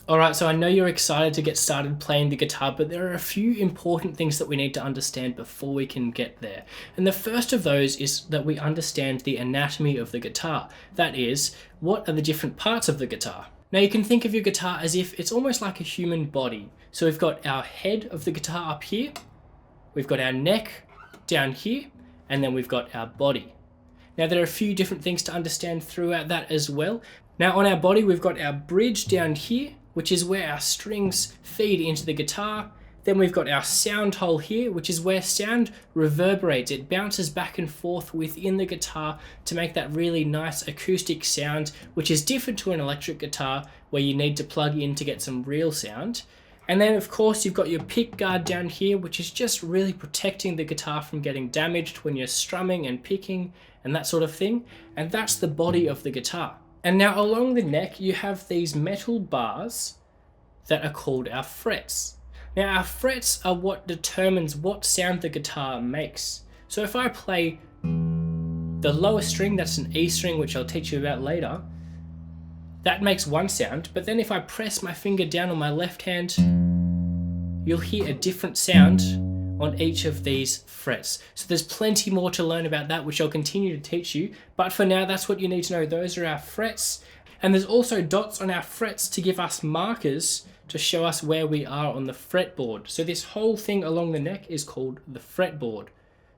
Alright, so I know you're excited to get started playing the guitar, but there are a few important things that we need to understand before we can get there. And the first of those is that we understand the anatomy of the guitar. That is, what are the different parts of the guitar? Now you can think of your guitar as if it's almost like a human body. So we've got our head of the guitar up here, we've got our neck down here, and then we've got our body. Now there are a few different things to understand throughout that as well. Now on our body we've got our bridge down here, which is where our strings feed into the guitar. Then we've got our sound hole here, which is where sound reverberates. It bounces back and forth within the guitar to make that really nice acoustic sound, which is different to an electric guitar where you need to plug in to get some real sound. And then of course you've got your pick guard down here, which is just really protecting the guitar from getting damaged when you're strumming and picking and that sort of thing. And that's the body of the guitar. And now along the neck, you have these metal bars that are called our frets. Now our frets are what determines what sound the guitar makes. So if I play the lower string, that's an E string, which I'll teach you about later, that makes one sound. But then if I press my finger down on my left hand, you'll hear a different sound on each of these frets. So there's plenty more to learn about that, which I'll continue to teach you. But for now, that's what you need to know. Those are our frets. And there's also dots on our frets to give us markers to show us where we are on the fretboard. So this whole thing along the neck is called the fretboard.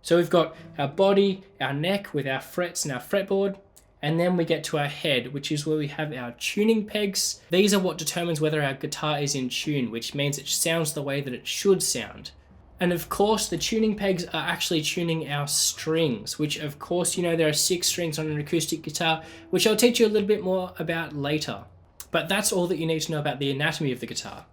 So we've got our body, our neck with our frets and our fretboard. And then we get to our head, which is where we have our tuning pegs. These are what determines whether our guitar is in tune, which means it sounds the way that it should sound. And of course, the tuning pegs are actually tuning our strings, which of course, you know, there are 6 strings on an acoustic guitar, which I'll teach you a little bit more about later. But that's all that you need to know about the anatomy of the guitar.